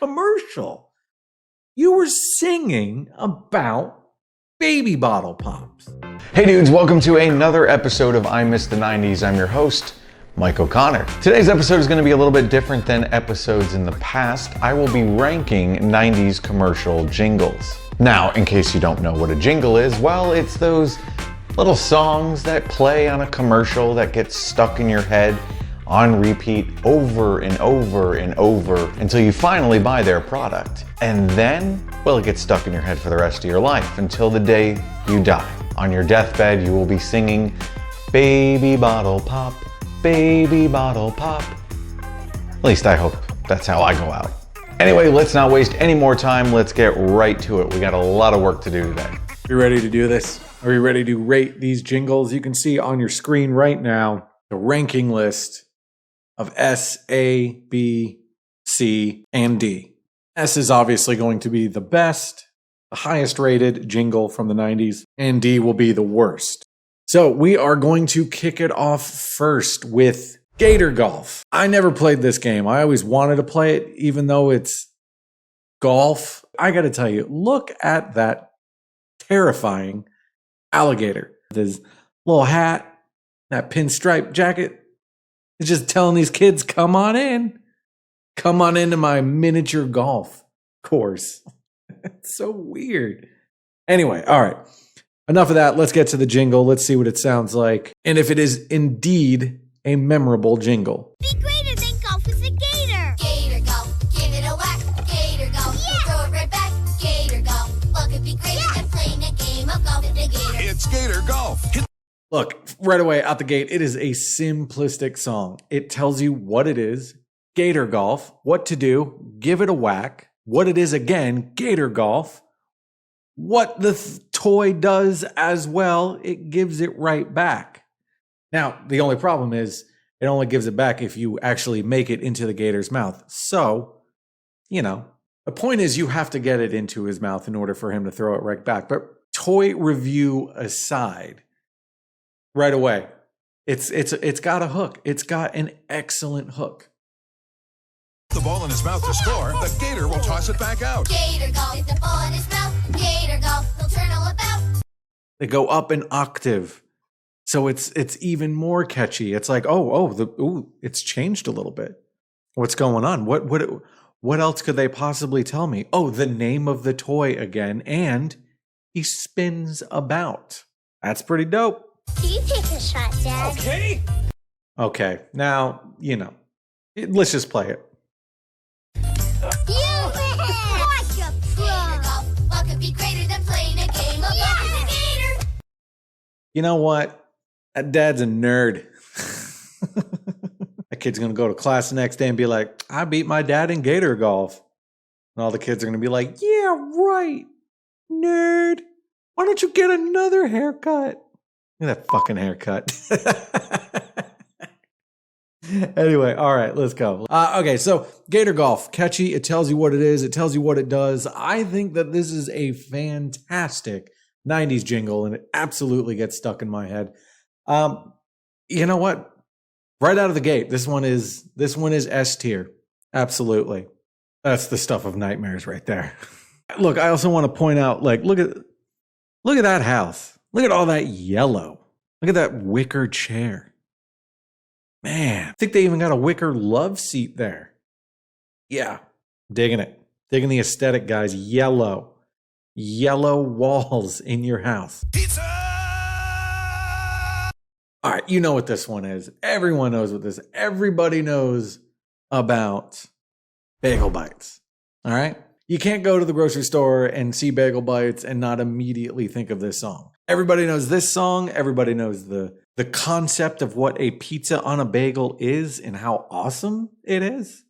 commercial. You were singing about baby bottle pops. Hey dudes, welcome to another episode of I Miss the 90s. I'm your host, Mike O'Connor. Today's episode is going to be a little bit different than episodes in the past. I will be ranking 90s commercial jingles. Now, in case you don't know what a jingle is, well, it's those little songs that play on a commercial that gets stuck in your head on repeat over and over and over until you finally buy their product. And then, well, it gets stuck in your head for the rest of your life until the day you die. On your deathbed, you will be singing, baby bottle pop, baby bottle pop. At least I hope that's how I go out. Anyway, let's not waste any more time. Let's get right to it. We got a lot of work to do today. You ready to do this? Are you ready to rate these jingles? You can see on your screen right now the ranking list of S, A, B, C, and D. S is obviously going to be the best, the highest rated jingle from the 90s, and D will be the worst. So we are going to kick it off first with Gator Golf. I never played this game. I always wanted to play it, even though it's golf. I got to tell you, look at that terrifying alligator. His little hat, that pinstripe jacket. It's just telling these kids, come on in. Come on into my miniature golf course. It's so weird. Anyway, all right. Enough of that. Let's get to the jingle. Let's see what it sounds like. And if it is indeed a memorable jingle. Be greater than golf with a gator. Gator golf, give it a whack. Gator golf, throw it right back. Gator golf, what could be greater than playing a game of golf with a gator? It's Gator Golf. Look, right away out the gate, it is a simplistic song. It tells you what it is, Gator Golf, what to do, give it a whack, what it is again, Gator Golf, what the toy does as well, it gives it right back. Now, the only problem is it only gives it back if you actually make it into the gator's mouth. So, the point is you have to get it into his mouth in order for him to throw it right back. But toy review aside, right away, it's got a hook. It's got an excellent hook. The ball in his mouth to score, the gator will toss it back out. Gator golf, is the ball in his mouth. Gator golf, he'll turn all about. They go up an octave. So it's even more catchy. It's like, it's changed a little bit. What's going on? What else could they possibly tell me? Oh, the name of the toy again, and he spins about. That's pretty dope. Can you take a shot, Dad? Okay. Now, let's just play it. You win! Like a pro! Gator golf, what could be greater than playing a game of golf with a gator? You know what? That dad's a nerd. That kid's going to go to class the next day and be like, I beat my dad in Gator Golf. And all the kids are going to be like, yeah, right, nerd. Why don't you get another haircut? Look at that fucking haircut. Anyway, all right, let's go. Okay, so Gator Golf, catchy. It tells you what it is. It tells you what it does. I think that this is a fantastic 90s jingle, and it absolutely gets stuck in my head. You know what? Right out of the gate, this one is S tier. Absolutely. That's the stuff of nightmares right there. Look, I also want to point out, look at that house. Look at all that yellow. Look at that wicker chair. Man, I think they even got a wicker love seat there. Yeah, digging it. Digging the aesthetic, guys. Yellow walls in your house. Pizza! All right, you know what this one is. Everyone knows what this is. Everybody knows about Bagel Bites. All right? You can't go to the grocery store and see Bagel Bites and not immediately think of this song. Everybody knows this song. Everybody knows the concept of what a pizza on a bagel is and how awesome it is.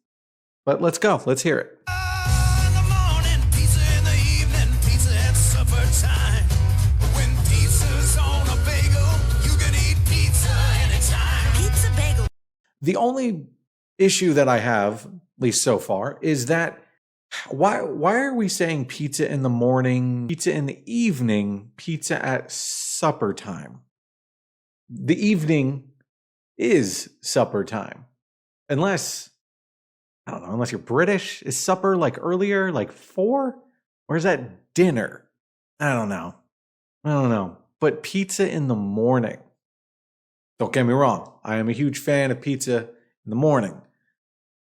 But let's go. Let's hear it. In the morning, pizza in the evening, pizza at supper time. When pizza's on a bagel, you can eat pizza anytime. Pizza bagel. The only issue that I have, at least so far, is that why are we saying pizza in the morning, pizza in the evening, pizza at supper time? The evening is supper time. Unless I don't know, unless you're British. Is supper like earlier, like 4? Or is that dinner? I don't know. But pizza in the morning. Don't get me wrong. I am a huge fan of pizza in the morning.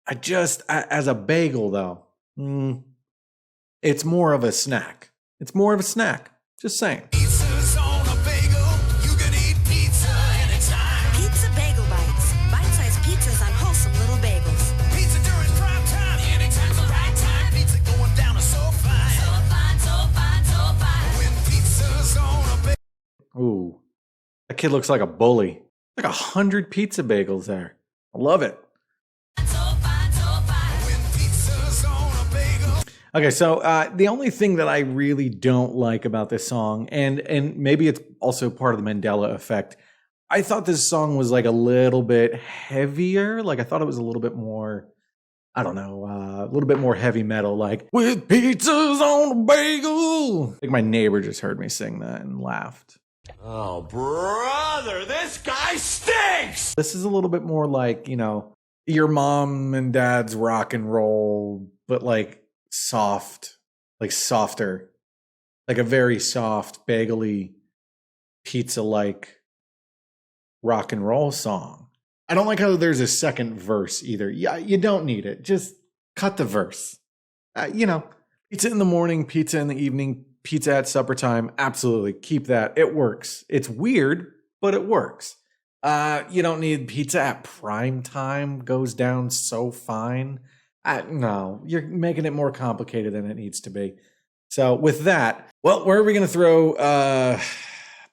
As a bagel though, it's more of a snack. Just saying. Pizza's on a bagel. You can eat pizza anytime. Pizza Bagel Bites. Bite-sized pizzas on wholesome little bagels. Pizza during prime time. Anytime's the right time. Pizza going down is so fine. So fine, so fine, so fine. When pizza's on a bagel. Ooh, that kid looks like a bully. Like 100 pizza bagels there. I love it. Okay, so the only thing that I really don't like about this song, and maybe it's also part of the Mandela effect, I thought this song was like a little bit heavier. Like I thought it was a little bit more, I don't know, a little bit more heavy metal, like, with pizzas on a bagel. I think my neighbor just heard me sing that and laughed. Oh, brother, this guy stinks! This is a little bit more like, you know, your mom and dad's rock and roll, but like soft, like softer, like a very soft, bagely, pizza-like rock and roll song. I don't like how there's a second verse either. Yeah, you don't need it. Just cut the verse. You know, pizza in the morning, pizza in the evening, pizza at supper time. Absolutely. Keep that. It works. It's weird, but it works. You don't need pizza at prime time. Goes down so fine. No, you're making it more complicated than it needs to be. So with that, well, where are we going to throw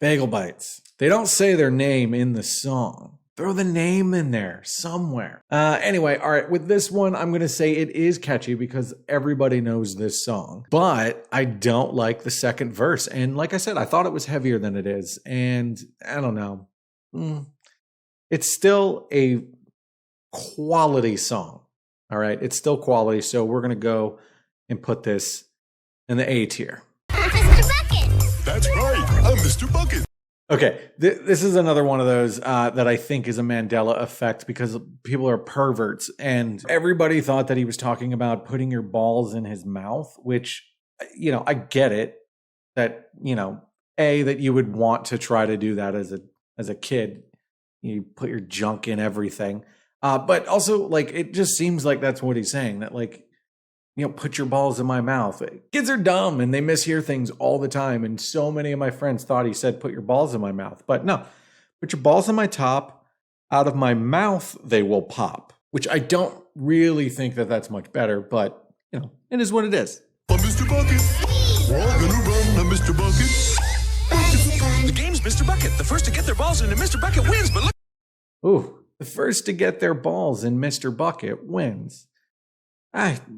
Bagel Bites? They don't say their name in the song. Throw the name in there somewhere. Anyway, all right, with this one, I'm going to say it is catchy because everybody knows this song. But I don't like the second verse. And like I said, I thought it was heavier than it is. And I don't know. It's still a quality song. All right, it's still quality. So we're going to go and put this in the A tier. Mr. Bucket. That's right, I'm Mr. Bucket. Okay, this is another one of those that I think is a Mandela effect because people are perverts, and everybody thought that he was talking about putting your balls in his mouth, which, you know, I get it that, you know, that you would want to try to do that as a kid. You put your junk in everything. But also, like, it just seems like that's what he's saying, that, like, you know, put your balls in my mouth. Kids are dumb and they mishear things all the time. And so many of my friends thought he said, put your balls in my mouth. But no, put your balls in my top. Out of my mouth, they will pop, which I don't really think that that's much better. But, you know, it is what it is. I'm Mr. Bucket. We're all gonna run. I'm Mr. Bucket. The game's Mr. Bucket. The first to get their balls into Mr. Bucket wins. But look. Ooh, the first to get their balls in Mr. Bucket wins.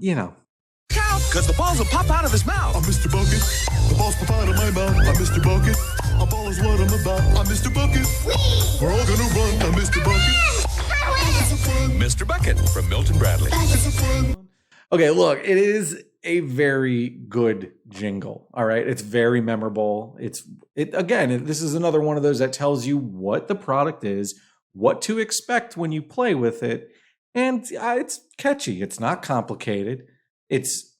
You know. Count, because the balls will pop out of his mouth. I'm Mr. Bucket. The balls pop out of my mouth. I'm Mr. Bucket. A ball is what I'm about. I'm Mr. Bucket. We're all gonna run. I'm Mr. Bucket. Mr. Bucket from Milton Bradley. Okay, look, it is a very good jingle. All right, it's very memorable. This is another one of those that tells you what the product is, what to expect when you play with it, and it's catchy. It's not complicated. It's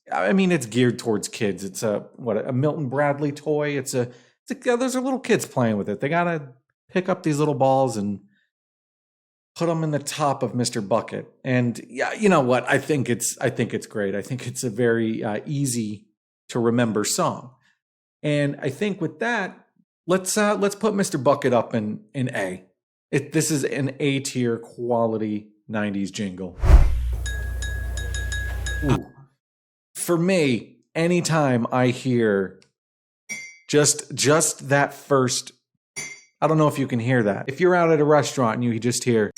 geared towards kids. It's a Milton Bradley toy. Those are little kids playing with it. They gotta pick up these little balls and put them in the top of Mr. Bucket. And yeah, you know what? I think it's great. I think it's a very easy to remember song. And I think with that, let's put Mr. Bucket up in A. This is an A tier quality 90s jingle. Ooh. For me, anytime I hear just that first, I don't know if you can hear that. If you're out at a restaurant and you just hear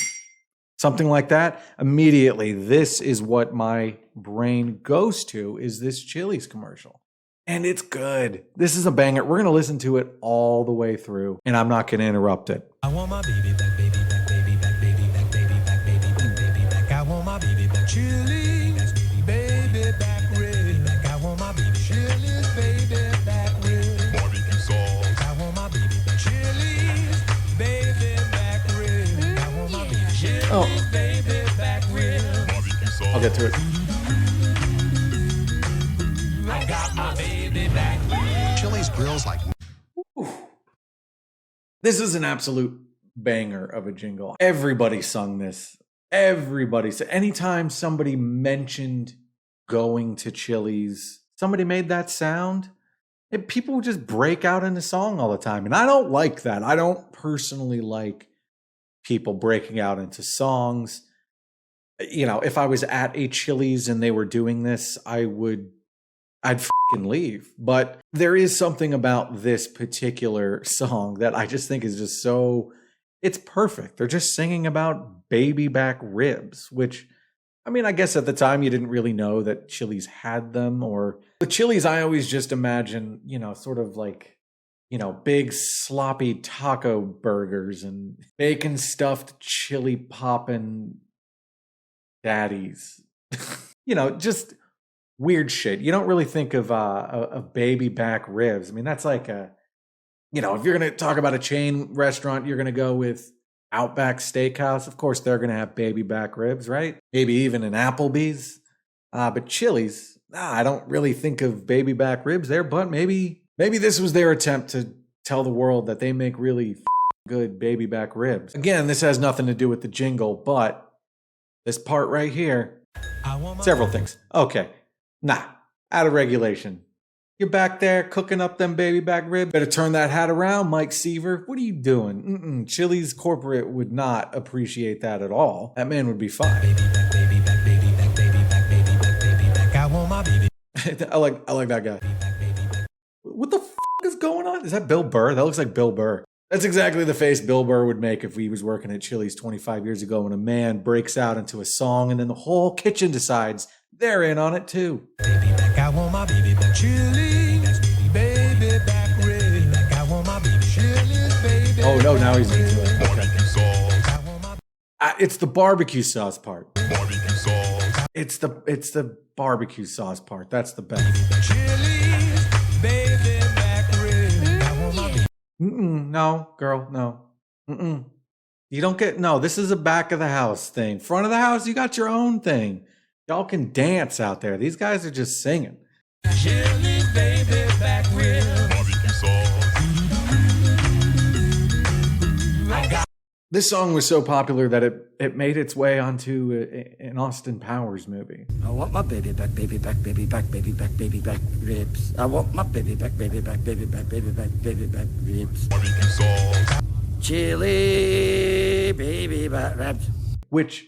something like that, immediately this is what my brain goes to, is this Chili's commercial. And it's good. This is a banger. We're going to listen to it all the way through, and I'm not going to interrupt it. I want my baby back, baby back, baby back, baby back, baby back, baby back, baby back. I want my baby back. Chili's, baby back, red. I want my baby Chili's, baby back, red. Barbecue sauce. I want my baby back. Chili's, baby back, red. I want my baby Chili's, baby back, red. Barbecue sauce. get to it. I got my baby back. Chili's grills like This is an absolute banger of a jingle. Everybody sung this. Everybody said, anytime somebody mentioned going to Chili's, somebody made that sound, people would just break out into song all the time. And I don't like that. I don't personally like people breaking out into songs. You know, if I was at a Chili's and they were doing this, I'd fucking leave. But there is something about this particular song that I just think is just so, it's perfect. They're just singing about baby back ribs, which, I mean, I guess at the time you didn't really know that Chili's had them. Or the Chili's, I always just imagine, you know, sort of like, you know, big sloppy taco burgers and bacon stuffed chili poppin' daddies. You know, just weird shit. You don't really think of baby back ribs. I mean, that's like a, you know, if you're going to talk about a chain restaurant, you're going to go with Outback Steakhouse. Of course, they're going to have baby back ribs, right? Maybe even an Applebee's. But Chili's, I don't really think of baby back ribs there, but maybe this was their attempt to tell the world that they make really good baby back ribs. Again, this has nothing to do with the jingle, but this part right here, several things. Okay. Nah, out of regulation. You're back there cooking up them baby back ribs. Better turn that hat around, Mike Seaver. What are you doing? Chili's corporate would not appreciate that at all. That man would be fine. Baby back, baby back, baby back, baby back, baby back, baby back. I want my baby I like that guy. back, baby back. What the is going on? Is that Bill Burr? That looks like Bill Burr. That's exactly the face Bill Burr would make if he was working at Chili's 25 years ago when a man breaks out into a song and then the whole kitchen decides they're in on it too. Baby back, I want my baby back. Chili's, baby back, baby back. I want my baby. Chili's, baby. Oh no, now he's into it. barbecue sauce, I want my It's the barbecue sauce part. barbecue sauce, It's the barbecue sauce part. That's the best. Chili's, baby back, baby. I want my baby. No, girl, no. You don't get, no, this is a back of the house thing. Front of the house, you got your own thing. Y'all can dance out there. These guys are just singing. Chili's, baby back, baby. barbecue sauce, I got This song was so popular that it made its way onto an Austin Powers movie. I want my baby back, baby back, baby back, baby back, baby back ribs. I want my baby back, baby back, baby back, baby back, baby back ribs. barbecue sauce, Chili baby back ribs. Which,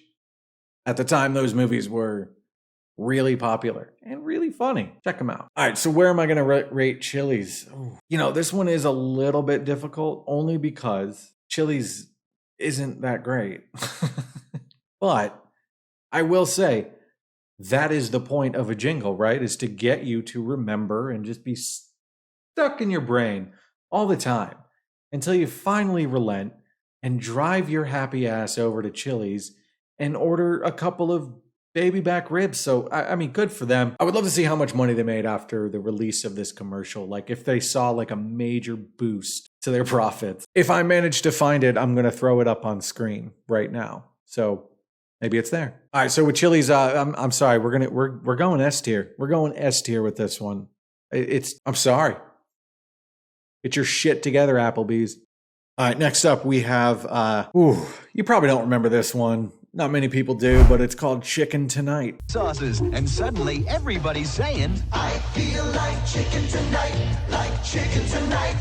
at the time, those movies were really popular and really funny. Check them out. All right, so where am I going to rate Chili's? Ooh. You know, this one is a little bit difficult only because Chili's isn't that great. But I will say that is the point of a jingle, right? Is to get you to remember and just be stuck in your brain all the time until you finally relent and drive your happy ass over to Chili's and order a couple of baby back ribs. So, I mean, good for them. I would love to see how much money they made after the release of this commercial. Like if they saw like a major boost to their profits. If I manage to find it, I'm going to throw it up on screen right now. So maybe it's there. All right. So with Chili's, I'm sorry. We're going S tier. We're going S tier with this one. I'm sorry. Get your shit together, Applebee's. All right. Next up, we have, you probably don't remember this one. Not many people do, but it's called Chicken Tonight. Sauces, and suddenly everybody's saying, I feel like chicken tonight, like chicken tonight,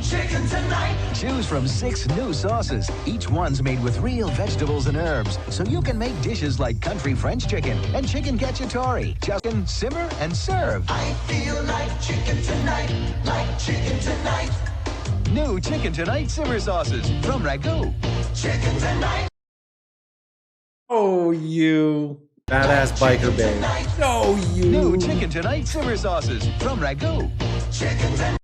chicken tonight. choose from 6 new sauces. Each one's made with real vegetables and herbs, so you can make dishes like country French chicken and chicken cacciatore. Just simmer and serve. I feel like chicken tonight, like chicken tonight, New Chicken Tonight simmer sauces from Ragu. chicken tonight. Oh, you badass biker babe. Oh, you. New Chicken Tonight simmer sauces from Ragu. Chicken tonight.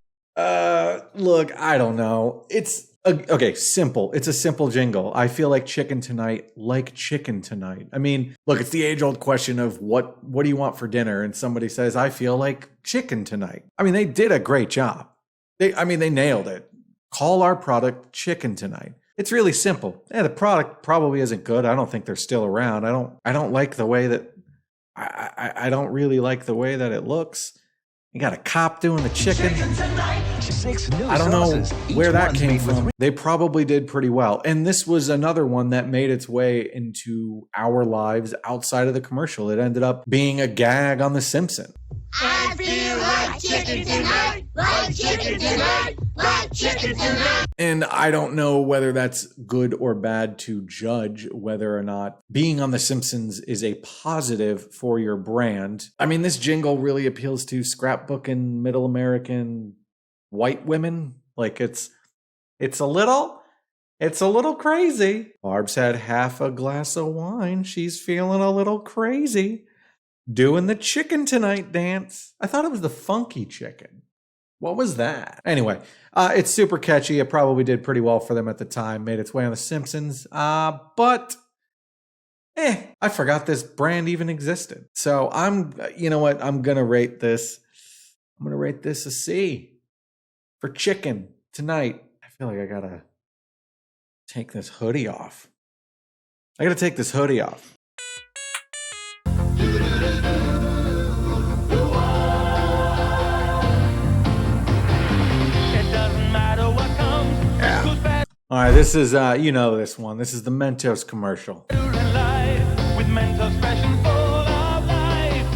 Look, I don't know. It's okay, simple. It's a simple jingle. I feel like Chicken Tonight, like chicken tonight. I mean, look, it's the age-old question of what do you want for dinner? And somebody says, I feel like chicken tonight. I mean, they did a great job. They nailed it. Call our product Chicken Tonight. It's really simple. Yeah, the product probably isn't good. I don't think they're still around. I don't like the way that I don't really like the way that it looks. You got a cop doing the chicken. 6 new I don't know sauces. where Each that one's came made with from. They probably did pretty well. And this was another one that made its way into our lives outside of the commercial. It ended up being a gag on The Simpsons. I feel like chicken tonight, like chicken tonight, like chicken tonight. And I don't know whether that's good or bad to judge whether or not being on The Simpsons is a positive for your brand. I mean, this jingle really appeals to scrapbooking middle American white women. Like it's a little crazy. Barb's had half a glass of wine. She's feeling a little crazy. Doing the chicken tonight dance. I thought it was the funky chicken. What was that? Anyway, it's super catchy. It probably did pretty well for them at the time. Made its way on The Simpsons. But I forgot this brand even existed. So you know what? I'm going to rate this. I'm going to rate this a C for chicken tonight. I feel like I got to take this hoodie off. I got to take this hoodie off. All right, this is, you know this one. This is the Mentos commercial. With Mentos fresh and full of life.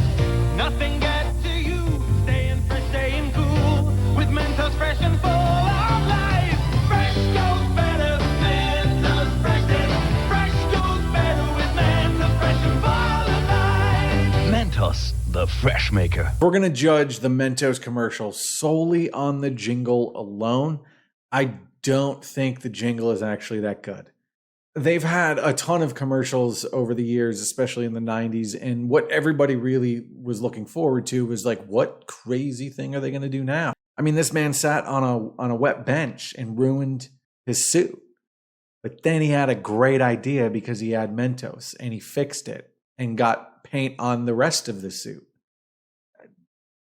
Nothing gets to you. Staying fresh, staying cool. With Mentos fresh and full of life. Fresh goes better. Mentos fresh and fresh goes better with Mentos fresh and full of life. Mentos, the fresh maker. We're going to judge the Mentos commercial solely on the jingle alone. I don't think the jingle is actually that good. They've had a ton of commercials over the years, especially in the 90s. And what everybody really was looking forward to was like, what crazy thing are they going to do now? I mean, this man sat on a wet bench and ruined his suit. But then he had a great idea because he had Mentos and he fixed it and got paint on the rest of the suit.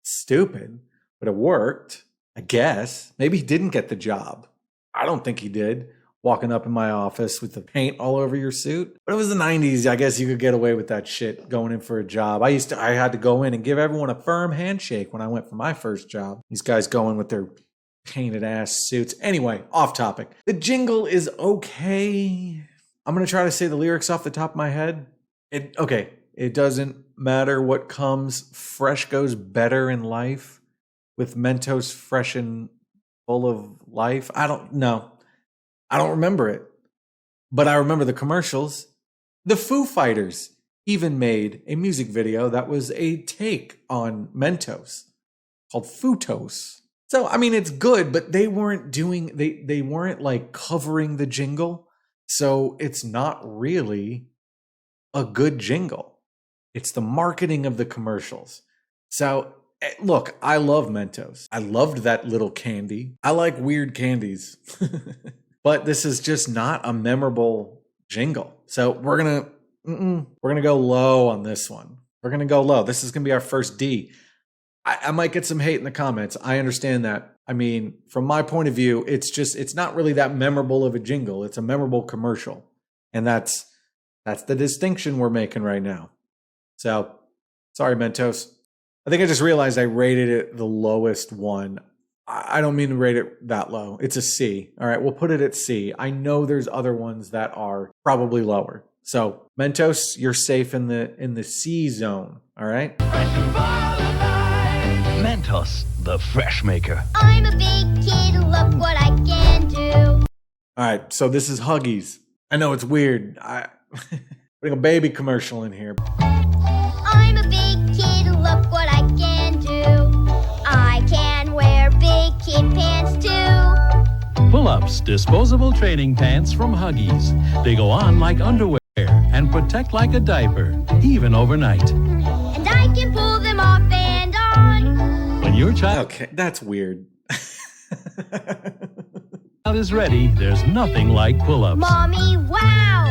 Stupid, but it worked, I guess. Maybe he didn't get the job. I don't think he did, walking up in my office with the paint all over your suit. But it was the 90s. I guess you could get away with that shit going in for a job. I had to go in and give everyone a firm handshake when I went for my first job. These guys go in with their painted ass suits. Anyway, off topic. The jingle is okay. I'm going to try to say the lyrics off the top of my head. It doesn't matter what comes. Fresh goes better in life with Mentos fresh and full of life. I don't know. I don't remember it. But I remember the commercials. The Foo Fighters even made a music video that was a take on Mentos called Futos. So, I mean, it's good, but they weren't doing, they weren't like covering the jingle. So it's not really a good jingle. It's the marketing of the commercials. So look, I love Mentos. I loved that little candy. I like weird candies. But this is just not a memorable jingle. So we're gonna go low on this one. We're gonna go low. This is gonna be our first D. I might get some hate in the comments. I understand that. I mean, from my point of view, it's not really that memorable of a jingle. It's a memorable commercial. And that's the distinction we're making right now. So sorry, Mentos. I think I just realized I rated it the lowest one. I don't mean to rate it that low. It's a C. All right, we'll put it at C. I know there's other ones that are probably lower. So Mentos, you're safe in the C zone. All right. Mentos, the fresh maker. I'm a big kid, look what I can do. All right, so this is Huggies. I know it's weird. Putting a baby commercial in here. I'm a big kid, look what I can do. I can wear big kid pants too. Pull-Ups, disposable training pants from Huggies. They go on like underwear and protect like a diaper, even overnight. And I can pull them off and on. When your child Okay, that's weird. is ready, there's nothing like Pull-Ups. Mommy, wow!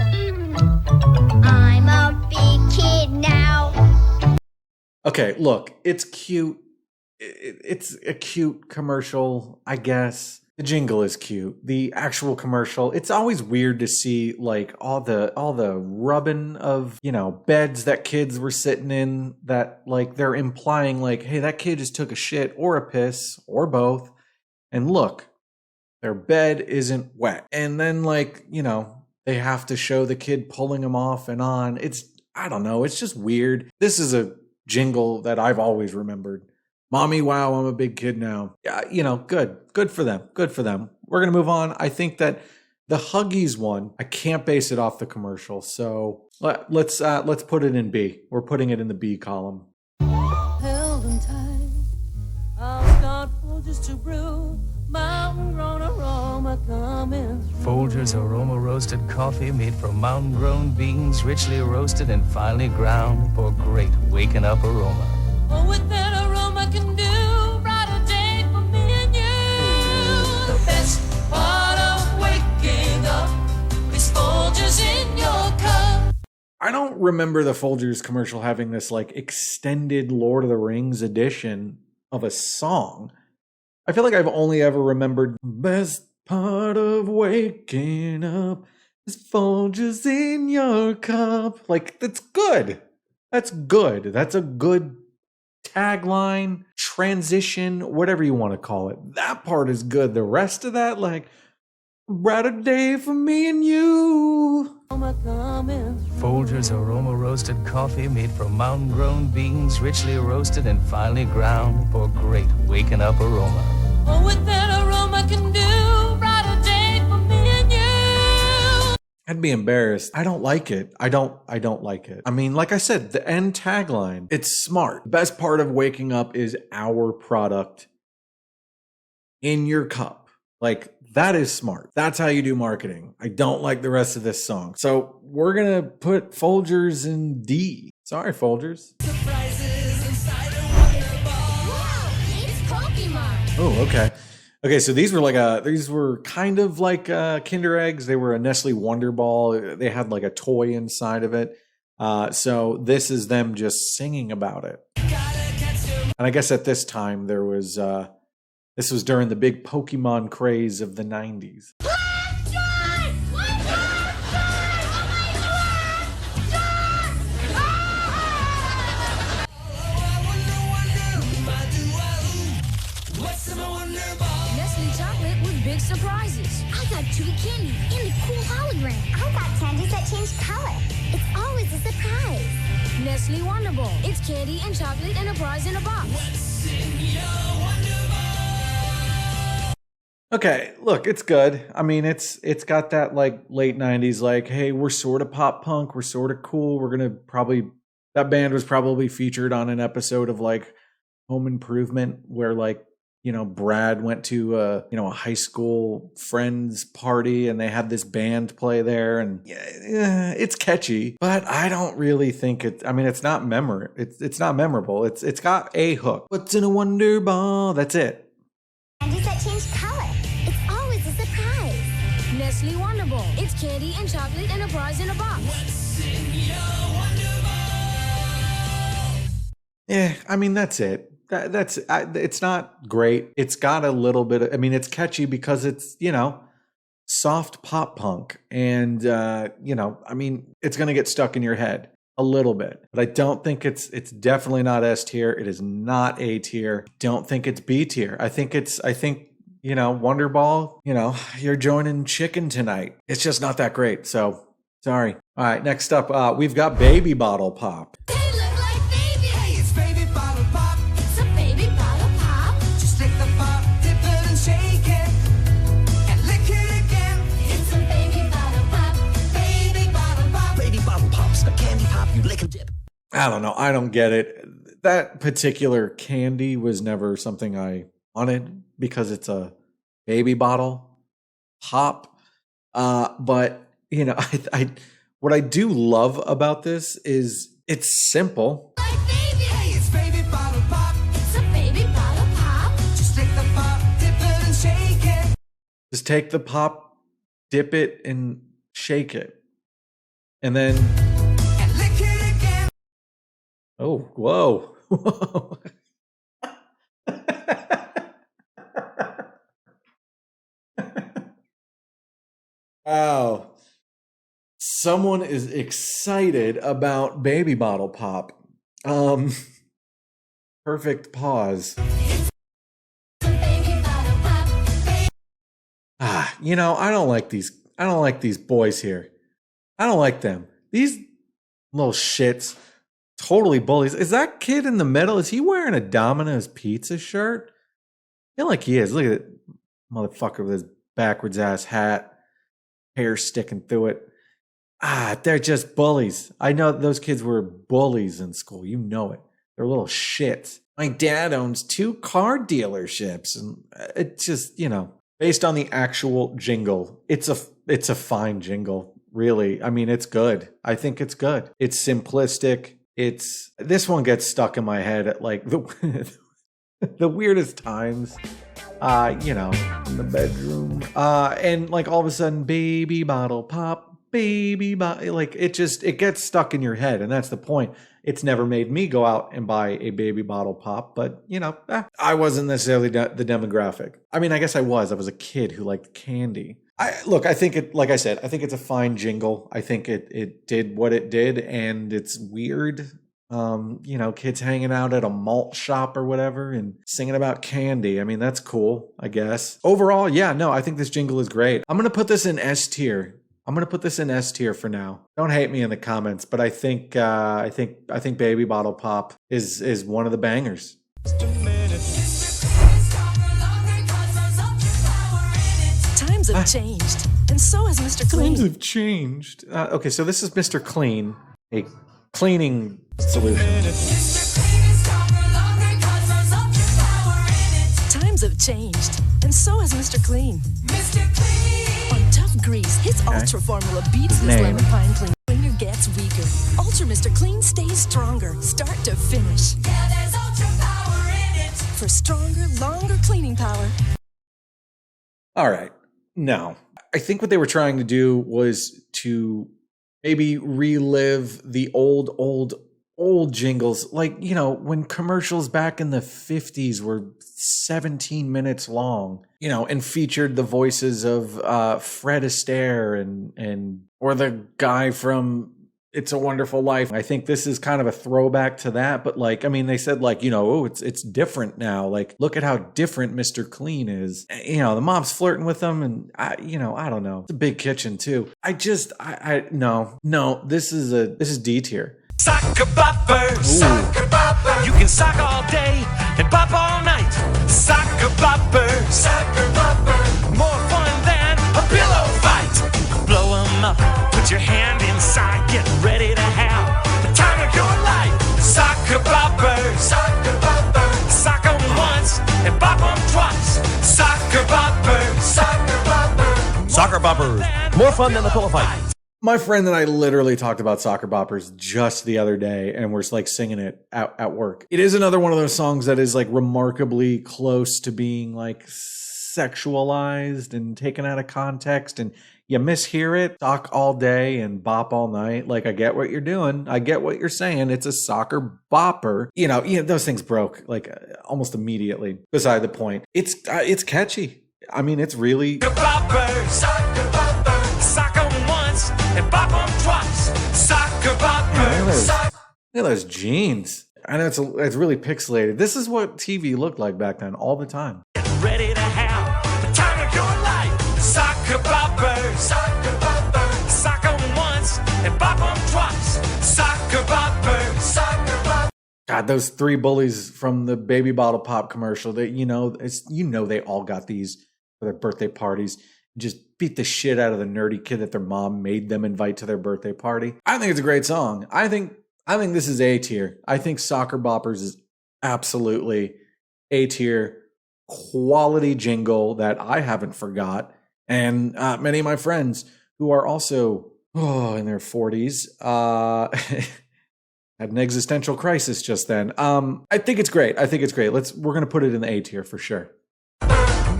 I'm a big kid now. Okay, look, it's cute. It's a cute commercial, I guess. The jingle is cute. The actual commercial, it's always weird to see like all the rubbing of, beds that kids were sitting in that like they're implying like, hey, that kid just took a shit or a piss or both. And look, their bed isn't wet. And then like, they have to show the kid pulling them off and on. I don't know. It's just weird. This is a jingle that I've always remembered. Mommy, wow, I'm a big kid now. Yeah, good. Good for them. Good for them. We're going to move on. I think that the Huggies one, I can't base it off the commercial. So let's put it in B. We're putting it in the B column. Held and tight, I'll start Folgers to brew. Mountain grown aroma coming through. Folgers aroma roasted coffee made from mountain grown beans, richly roasted and finely ground for great waking up aroma. Oh, with that aroma can do brighter day for me and you. The best part of waking up is Folgers in your cup. I don't remember the Folgers commercial having this like extended Lord of the Rings edition of a song. I feel like I've only ever remembered best part of waking up is Folgers in your cup. Like, that's good. That's good. That's a good tagline, transition, whatever you want to call it. That part is good. The rest of that, like, brighter day for me and you. Folgers aroma roasted coffee made from mountain grown beans, richly roasted and finely ground for great waking up aroma. Oh, with that aroma can do brighter day for me and you. I'd be embarrassed. I don't like it. I don't like it. I mean, like I said, the end tagline, it's smart. The best part of waking up is our product in your cup. Like, that is smart. That's how you do marketing. I don't like the rest of this song. So we're going to put Folgers in D. Sorry, Folgers. Surprises inside a Wonderball. Wow, it's Pokemon. Oh, okay. Okay, so these were kind of like Kinder Eggs. They were a Nestle Wonderball. They had like a toy inside of it. So this is them just singing about it. And I guess at this time there was this was during the big Pokemon craze of the 90's. Surprises. I got chewy candy and a cool hologram. I got candies that change color. It's always a surprise. Nestle Wonderball. It's candy and chocolate and a prize in a box. What's in your Wonderball? Okay, look, it's good. I mean, it's got that like late 90's like, hey, we're sort of pop punk, we're sort of cool. We're going to that band was probably featured on an episode of like Home Improvement where like Brad went to a high school friends party and they had this band play there, and yeah, it's catchy, but I don't really think it's not it's not memorable. It's got a hook. What's in a Wonder Ball? That's it. Candies that change color. It's always a surprise. Nestle Wonderball. It's candy and chocolate and a prize in a box. What's in your Wonderball? Yeah, I mean that's it. It's not great. It's got a little bit of, it's catchy because it's, soft pop punk. And, it's going to get stuck in your head a little bit. But I don't think it's definitely not S tier. It is not A tier. Don't think it's B tier. I think Wonderball, you're joining chicken tonight. It's just not that great. So, sorry. All right, next up, we've got Baby Bottle Pop. I don't know. I don't get it. That particular candy was never something I wanted because it's a baby bottle pop. But I what I do love about this is it's simple. Just take the pop, dip it, and shake it. And then oh, whoa. Someone is excited about baby bottle pop. Perfect pause. You know, I don't like these boys here. I don't like them. These little shits, totally bullies. Is that kid in the middle? Is he wearing a Domino's pizza shirt? I feel like he is. Look at it, motherfucker with his backwards ass hat, hair sticking through it. They're just bullies. I know those kids were bullies in school. You know it. They're little shits. My dad owns 2 car dealerships, and it's just, you know, based on the actual jingle, it's a fine jingle. Really, I mean, it's good. I think it's good. It's simplistic. This one gets stuck in my head at like the weirdest times. You know, in the bedroom, and like all of a sudden, baby bottle pop, like it gets stuck in your head, and that's the point. It's never made me go out and buy a baby bottle pop, but you know, I wasn't necessarily the demographic. I mean, I guess I was. I was a kid who liked candy. I think it, like I said, I think it's a fine jingle. I think it did what it did, and it's weird. You know, kids hanging out at a malt shop or whatever and singing about candy. I mean, that's cool, I guess. Overall, yeah, no, I think this jingle is great. I'm going to put this in S tier. I'm going to put this in S tier for now. Don't hate me in the comments, but I think Baby Bottle Pop is one of the bangers. Times have changed, and so has Mr. Clean. Times have changed. Okay, so this is Mr. Clean, a cleaning solution. Times have changed, and so has Mr. Clean. On tough grease, his Ultra formula beats this lemon pine clean. Cleaner gets weaker. Ultra Mr. Clean stays stronger, start to finish. Yeah, there's ultra power in it. For stronger, longer cleaning power. All right. Now, I think what they were trying to do was to maybe relive the old jingles. Like, you know, when commercials back in the 50s were 17 minutes long, you know, and featured the voices of Fred Astaire and or the guy from It's a Wonderful Life. I think this is kind of a throwback to that, but like, I mean, they said like, you know, oh, it's different now. Like, look at how different Mr. Clean is. You know, the mom's flirting with him, and I don't know. It's a big kitchen too. No, this is D tier. Soccer boppers, soccer boppers. You can sock all day and bop all night. Soccer boppers, soccer boppers. More fun than a pillow fight. Blow 'em up, put your hand inside, get ready to have the time of your life. Soccer boppers, soccer boppers. Sock 'em once and bop 'em twice. Soccer boppers, soccer boppers. Soccer boppers, more fun than a pillow fight. My friend and I literally talked about Soccer Boppers just the other day, and we're like singing it at work. It is another one of those songs that is like remarkably close to being like sexualized and taken out of context, and you mishear it, sock all day and bop all night. Like, I get what you're doing. I get what you're saying. It's a soccer bopper. You know, those things broke like almost immediately. Beside the point, it's catchy. I mean, it's really. Soccer boppers, soccer boppers. Sock 'em once and bop 'em twice. Soccer boppers. Look at those jeans. I know it's really pixelated. This is what TV looked like back then, all the time. Get ready to have the time of your life. Soccer boppers, soccer boppers. Sock 'em once and bop 'em twice. Soccer boppers, soccer boppers. God, those 3 bullies from the Baby Bottle Pop commercial, that they all got these for their birthday parties. Just beat the shit out of the nerdy kid that their mom made them invite to their birthday party. I think it's a great song. I think this is A tier. I think Soccer Boppers is absolutely A tier quality jingle that I haven't forgot. And many of my friends who are also in their 40s had an existential crisis just then. I think it's great. We're gonna put it in the A tier for sure.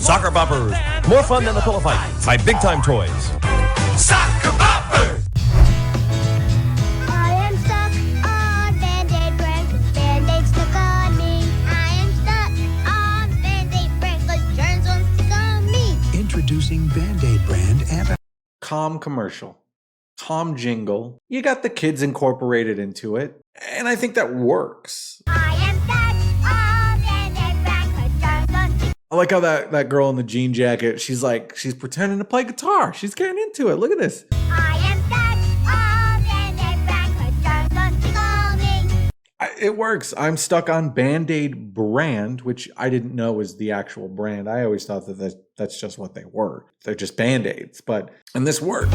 Soccer boppers, more fun than a pillow fight by Big Time Toys. Soccer boppers. I am stuck on Band-Aid brand. Band-Aid stuck on me. I am stuck on Band-Aid brand 'cause germs won't stick on me. Introducing Band-Aid brand Calm commercial. calm jingle. You got the kids incorporated into it. And I think that works. I like how that girl in the jean jacket, she's pretending to play guitar. She's getting into it. Look at this. It works. I'm stuck on Band-Aid brand, which I didn't know was the actual brand. I always thought that's just what they were. They're just Band-Aids. And this works.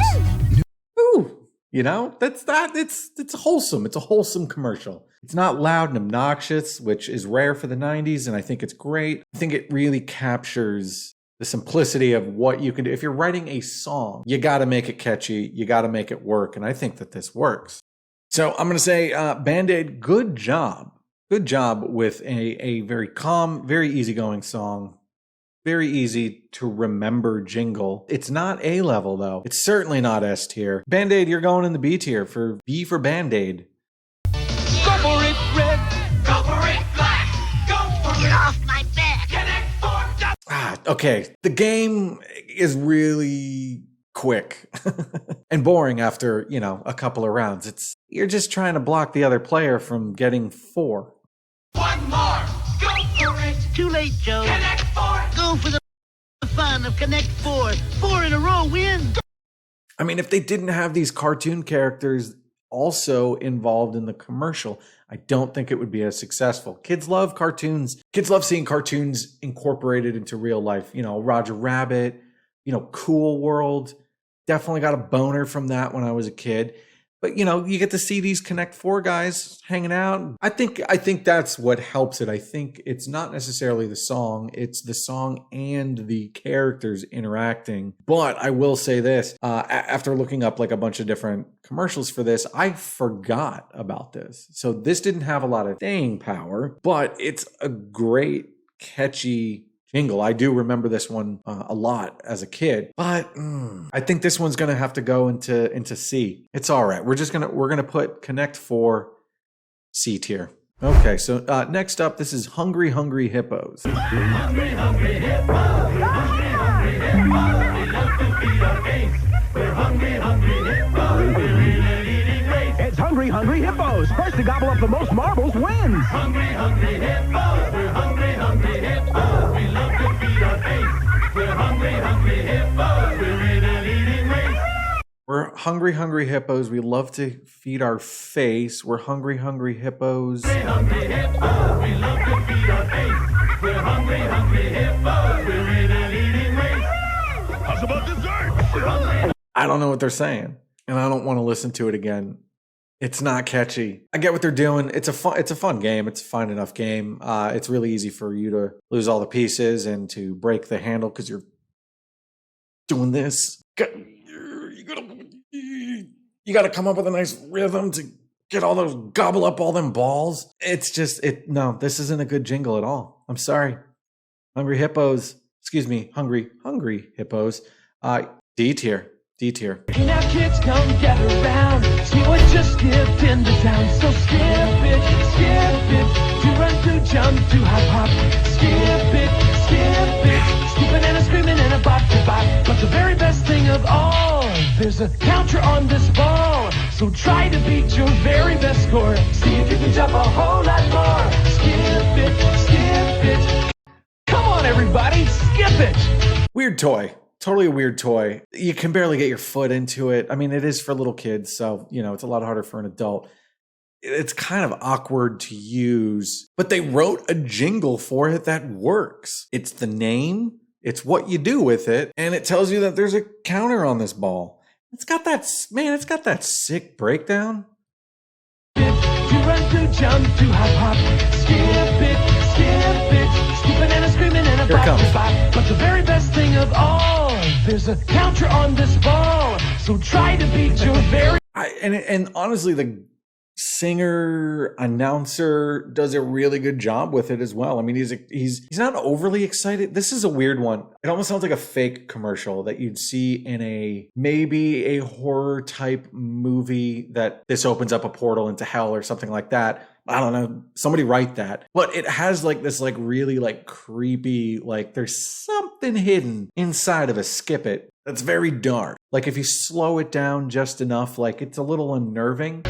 Ooh, it's wholesome. It's a wholesome commercial. It's not loud and obnoxious, which is rare for the 90s, and I think it's great. I think it really captures the simplicity of what you can do. If you're writing a song, you got to make it catchy. You got to make it work, and I think that this works. So I'm going to say Band-Aid, good job. Good job with a very calm, very easygoing song. Very easy to remember jingle. It's not A level, though. It's certainly not S tier. Band-Aid, you're going in the B tier for B for Band-Aid. Go for it, red. Go for it, black. Go for it. Get off my back. Connect 4. Okay. The game is really quick and boring after, a couple of rounds. You're just trying to block the other player from getting 4. One more. Go for it. Too late, Joe. Connect 4. Go for the fun of Connect 4. 4 in a row wins. I mean, if they didn't have these cartoon characters also involved in the commercial, I don't think it would be as successful. Kids love cartoons. Kids love seeing cartoons incorporated into real life. Roger Rabbit, Cool World. Definitely got a boner from that when I was a kid. But, you get to see these Connect 4 guys hanging out. I think that's what helps it. I think it's not necessarily the song. It's the song and the characters interacting. But I will say this. After looking up a bunch of different commercials for this, I forgot about this. So this didn't have a lot of staying power, but it's a great, catchy jingle. I do remember this one a lot as a kid, but I think this one's gonna have to go into C. It's all right. We're gonna put Connect 4 C tier. Okay, so next up, this is Hungry Hungry Hippos. Hungry, hungry hippos. Hungry, hungry hippos. We love to feed our face. We're hungry, hungry hippos. We're in an eating race. It's Hungry Hungry Hippos. First to gobble up the most marbles wins. Hungry, hungry hippos. We're hungry, hungry hippos. We love to feed our face. We're hungry, hungry hippos. We're in an eating race. We're hungry, hungry hippos. We love to feed our face. We're hungry, hungry hippos. Hungry, hungry hippos. We love to feed our face. We're hungry, hungry hippos. We're in an eating race. How's about dessert? I don't know what they're saying, and I don't want to listen to it again. It's not catchy. I get what they're doing. It's a fun game. It's a fun enough game. It's really easy for you to lose all the pieces and to break the handle because you're doing this. You got to come up with a nice rhythm to get all those, gobble up all them balls. No, this isn't a good jingle at all. I'm sorry. Hungry Hippos. Hungry Hippos. D tier. D tier. Now kids come gather round, see what just skipped into town. So skip it, to run, to jump, to hop, skip it, skipping and a screaming and a bop to bop. But the very best thing of all, there's a counter on this ball. So try to beat your very best score. See if you can jump a whole lot more. Skip it. Come on, everybody, skip it. Weird toy. Totally a weird toy. You can barely get your foot into it. I mean, it is for little kids, so, it's a lot harder for an adult. It's kind of awkward to use, but they wrote a jingle for it that works. It's the name, it's what you do with it, and it tells you that there's a counter on this ball. It's got that sick breakdown. To run, to jump, to hop, skip it, skipping and a screaming and a Here it comes. bop. But the very best thing of all, there's a counter on this ball. So try to beat your very... And honestly, the singer announcer does a really good job with it as well. I mean, he's not overly excited. This is a weird one. It almost sounds like a fake commercial that you'd see in maybe a horror type movie that this opens up a portal into hell or something like that. I don't know. Somebody write that. But it has this really creepy, there's something hidden inside of a skip it. that's very dark. Like if you slow it down just enough, like it's a little unnerving.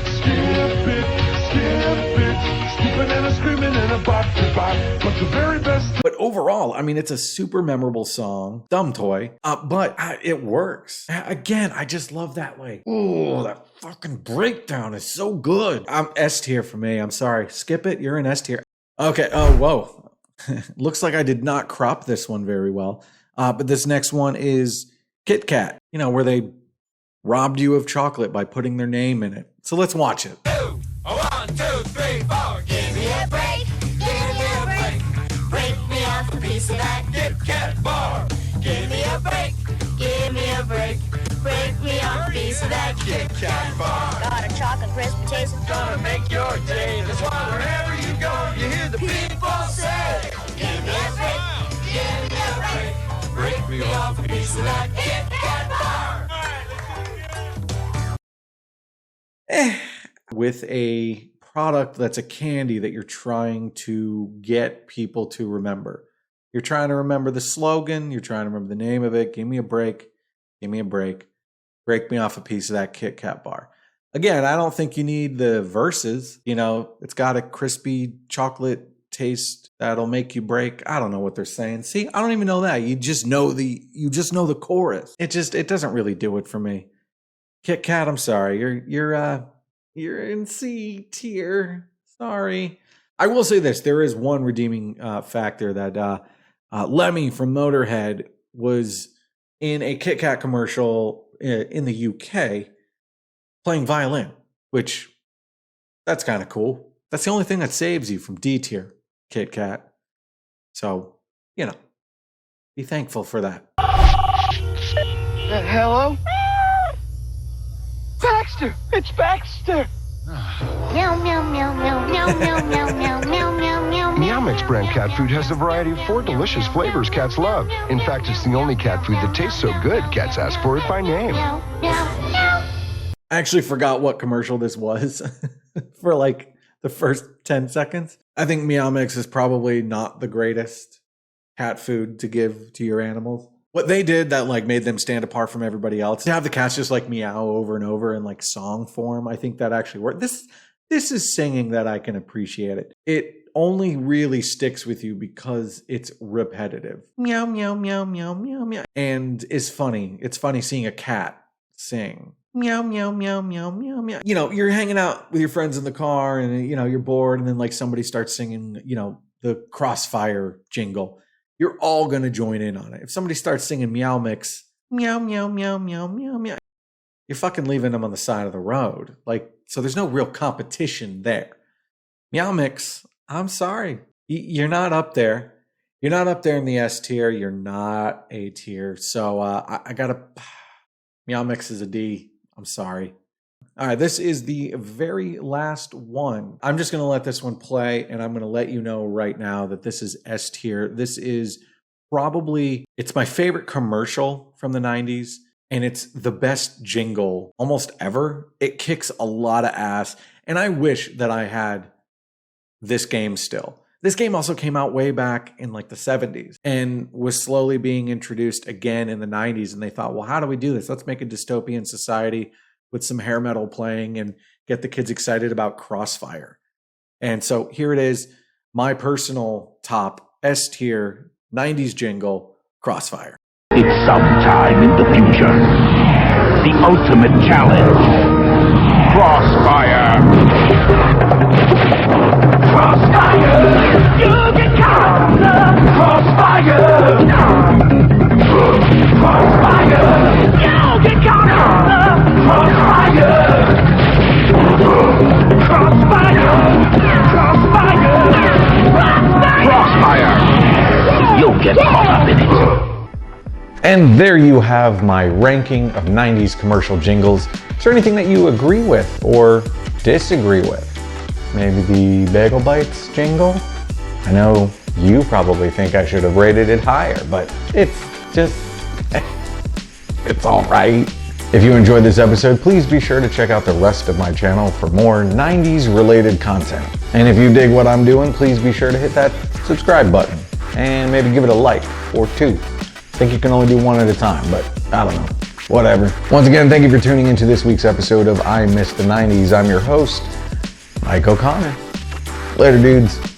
But overall, I mean, it's a super memorable song, dumb toy, but it works. Again, I just love that way. Ooh, that fucking breakdown is so good. I'm S tier for me. I'm sorry. Skip it. You're in S tier. Okay. Oh, whoa. Looks like I did not crop this one very well. But this next one is KitKat, you know, where they robbed you of chocolate by putting their name in it. So let's watch it. 1, 2, 3, 4. Give me a break. Give me a break. Break me off a piece of that KitKat bar. Give me a break. Give me a break. Break me off a piece of that KitKat bar. Got a chocolate crispy taste. Gonna make your day. That's why wherever you go, you hear the people say, give me a break. Give me a break. Break me off a piece of that KitKat bar. With a product that's a candy that you're trying to get people to remember. You're trying to remember the slogan. You're trying to remember the name of it. Give me a break. Give me a break. Break me off a piece of that KitKat bar. Again, I don't think you need the verses. You know, it's got a crispy chocolate taste that'll make you break. I don't know what they're saying. See, I don't even know that. You just know the chorus. It doesn't really do it for me. KitKat, I'm sorry. You're in C tier. Sorry. I will say this. There is one redeeming factor that Lemmy from Motorhead was in a KitKat commercial in the UK playing violin, which that's kind of cool. That's the only thing that saves you from D tier, KitKat. So, you know, be thankful for that. Hello? Baxter! It's Baxter! Meow, meow, meow, meow, meow, meow, meow, meow, meow, meow, meow. Meow Mix brand cat food has a variety of 4 delicious flavors cats love. In fact, it's the only cat food that tastes so good, cats ask for it by name. Meow, meow, meow. I actually forgot what commercial this was for like the first 10 seconds. I think Meow Mix is probably not the greatest cat food to give to your animals. What they did that like made them stand apart from everybody else, to have the cats just like meow over and over in like song form, I think that actually worked. This is singing that I can appreciate it. It only really sticks with you because it's repetitive. Meow, meow, meow, meow, meow, meow. And is funny. It's funny seeing a cat sing. Meow, meow, meow, meow, meow, meow. You know, you're hanging out with your friends in the car and, you know, you're bored and then like somebody starts singing, you know, the Crossfire jingle. You're all going to join in on it. If somebody starts singing Meow Mix, meow, meow, meow, meow, meow, meow, you're fucking leaving them on the side of the road. Like, so there's no real competition there. Meow Mix, I'm sorry. You're not up there. You're not up there in the S tier. You're not A tier. So I got to... Meow Mix is a D. I'm sorry. All right, this is the very last one. I'm just going to let this one play, and I'm going to let you know right now that this is S tier. This is probably, it's my favorite commercial from the 90s, and it's the best jingle almost ever. It kicks a lot of ass, and I wish that I had this game still. This game also came out way back in like the 70s and was slowly being introduced again in the 90s, and they thought, well, how do we do this? Let's make a dystopian society with some hair metal playing and get the kids excited about Crossfire. And so here it is, my personal top S tier 90s jingle, Crossfire. It's sometime in the future. The ultimate challenge. Crossfire. Crossfire. You get caught. Crossfire. Crossfire. You get caught. Crossfire! Crossfire! Crossfire! Crossfire! You'll get caught up in it. And there you have my ranking of 90s commercial jingles. Is there anything that you agree with or disagree with? Maybe the Bagel Bites jingle? I know you probably think I should have rated it higher, but it's just, it's all right. If you enjoyed this episode, please be sure to check out the rest of my channel for more 90s related content. And if you dig what I'm doing, please be sure to hit that subscribe button and maybe give it a like or 2. think you can only do one at a time, but I don't know. Whatever. Once again, thank you for tuning into this week's episode of I Miss the 90s. I'm your host, Mike O'Connor. Later, dudes.